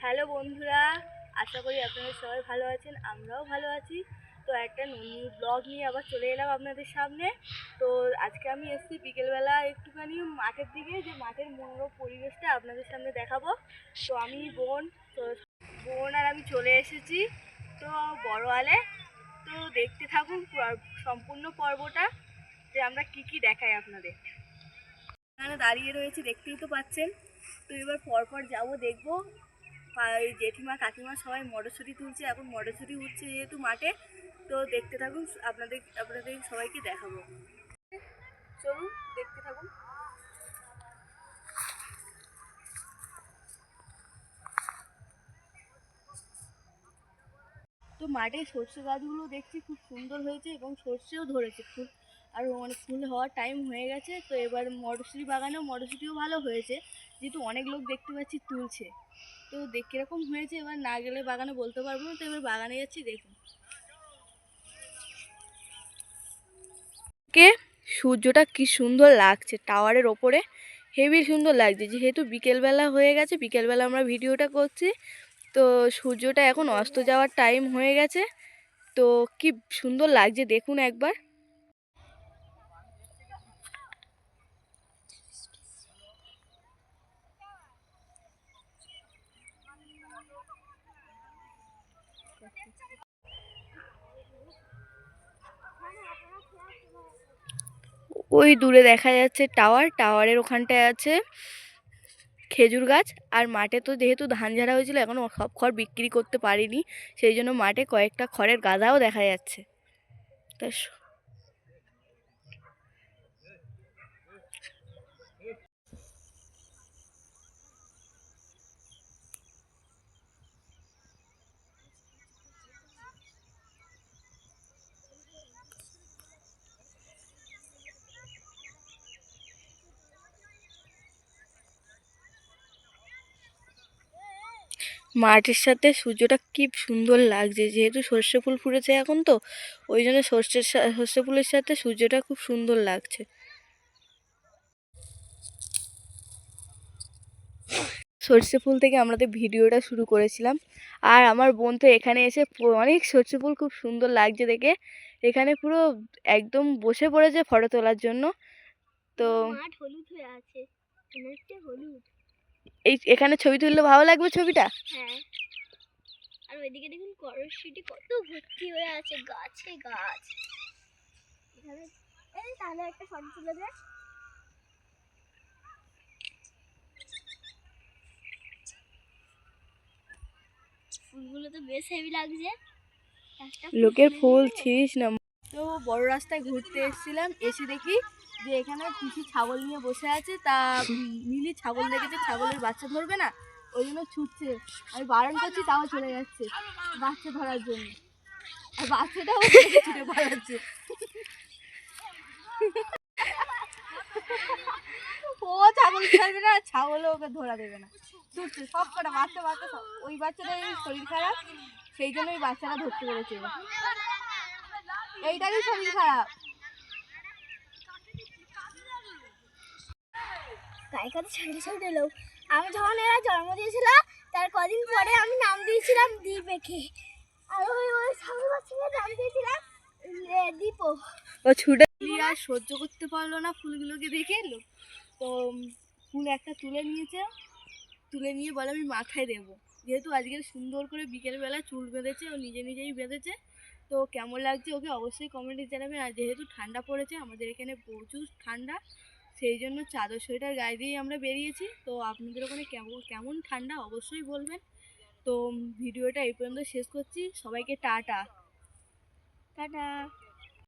Hello বন্ধুরা, আশা করি আপনারা সবাই ভালো আছেন। আমরাও ভালো আছি। তো একটা নিউ ব্লগ নিয়ে আবার চলে এলাম আপনাদের সামনে। তো আজকে আমি এসেছি বিকেলবেলা একটুখানি মাঠের দিকে, যে মাঠের মনোরম পরিবেশটা আপনাদের সামনে দেখাবো। তো আমি বোন আর আমি চলে এসেছি তো বড় আলে। তো দেখতে থাকুন সম্পূর্ণ পর্বটা, যে আমরা কি দেখাই আপনাদের। এখানে দাঁড়িয়ে রয়েছে, দেখতেই তো পাচ্ছেন। তো এবার পরপর যাবো, দেখবো। জেঠিমা কাকিমা সবাই মটরশুঁটি তুলছে, এখন মটরশুঁটি উঠছে যেহেতু মাঠে। তো দেখতে থাকুন, আপনাদের সবাইকে দেখাবো। চলুন দেখতে থাকুন। তো মাঠে সর্ষে গাছগুলো দেখছি খুব সুন্দর হয়েছে, এবং সর্ষেও ধরেছে ফুল, আর মানে ফুল হওয়ার টাইম হয়ে গেছে। তো এবার মটরশুঁটি বাগানেও মটরশুঁটিও ভালো হয়েছে, যেহেতু অনেক লোক দেখতে পাচ্ছি তুলছে। তো কীরকম হয়েছে এবার না গেলে বাগানে বলতে পারবো না। তো এবার বাগানে যাচ্ছি, দেখুন। সূর্যটা কি সুন্দর লাগছে টাওয়ারের ওপরে, হেভি সুন্দর লাগছে। যেহেতু বিকেলবেলা হয়ে গেছে, বিকেলবেলা আমরা ভিডিওটা করছি, তো সূর্যটা এখন অস্ত যাওয়ার টাইম হয়ে গেছে। তো কি সুন্দর লাগছে দেখুন একবার। ওই দূরে দেখা যাচ্ছে টাওয়ার, টাওয়ারের ওখানটায় আছে খেজুর গাছ। আর মাঠে তো যেহেতু ধান ঝাড়া হয়েছিল, এখনও সব খড় বিক্রি করতে পারিনি, সেই জন্য মাঠে কয়েকটা খড়ের গাদাও দেখা যাচ্ছে। তা মাঠের সাথে সূর্যটা কি সুন্দর লাগছে। যেহেতু সর্ষে ফুল ফুটেছে এখন, তো ওই জন্য সর্ষে ফুলের সাথে সূর্যটা খুব সুন্দর লাগছে। সর্ষে ফুল থেকে আমাদের ভিডিওটা শুরু করেছিলাম। আর আমার বোন তো এখানে এসে অনেক সর্ষে ফুল খুব সুন্দর লাগছে দেখে, এখানে পুরো একদম বসে পড়েছে ফটো তোলার জন্য। তো মাঠ হলুদ হয়ে আছে, হলুদ। এখানে ছবি তুললে ভালো লাগবে ছবিটা। হ্যাঁ, আর ওইদিকে দেখুন কড়ইশুঁটি কত ভর্তি হয়ে আছে, গাছে গাছ। এখানে এই তাহলে একটা ফটো তুলে দে। ফুলগুলো তো বেশ হেভি লাগছে। লোকের ফুল ছিঁড়িস না। তো বড় রাস্তায় ঘুরতে এসেছিলাম, এসে দেখি যে এখানে পিসি ছাগল নিয়ে বসে আছে। তা মিলি ছাগল দেখেছে, ছাগলের বাচ্চা ধরবে না, ওই জন্য ছুটছে। আমি বারণ করছি, তাও চলে যাচ্ছে বাচ্চা ধরার জন্য, আর বাচ্চাটাও ছুটে পালাচ্ছে। ও ছাগল ধরবে না, ছাগলও ওকে ধরা দেবে না, ছুটছে সব কটা বাচ্চা সব। ওই বাচ্চাটার শরীর খারাপ, সেই জন্য ওই বাচ্চাটা ধরতে পেরেছে। এইটারই শরীর খারাপ। গায়ে ছেড়ে ছেড়ে এলো। আমি যখন এরা জন্ম দিয়েছিল, তার কদিন পরে আমি নাম দিয়েছিলাম দীপেকে। আর ওই ওই ছাগল বাচ্চাকে নাম দিয়েছিলাম দীপো। ও ছুটে আর সহ্য করতে পারলো না ফুলগুলোকে দেখে এলো। তো ফুল একটা তুলে নিয়েছে, তুলে নিয়ে বলে আমি মাথায় দেবো। যেহেতু আজকে সুন্দর করে বিকেলবেলা চুল বেঁধেছে, ও নিজেই বেঁধেছে। তো কেমন লাগছে ওকে অবশ্যই কমেন্টে জানাবেন। আর যেহেতু ঠান্ডা পড়েছে, আমাদের এখানে প্রচুর ঠান্ডা, সেই জন্য চাদর সোয়েটার গায়ে দিয়েই আমরা বেরিয়েছি। তো আপনাদের ওখানে কেমন ঠান্ডা অবশ্যই বলবেন। তো ভিডিওটা এই পর্যন্ত শেষ করছি। সবাইকে টাটা। টাটা।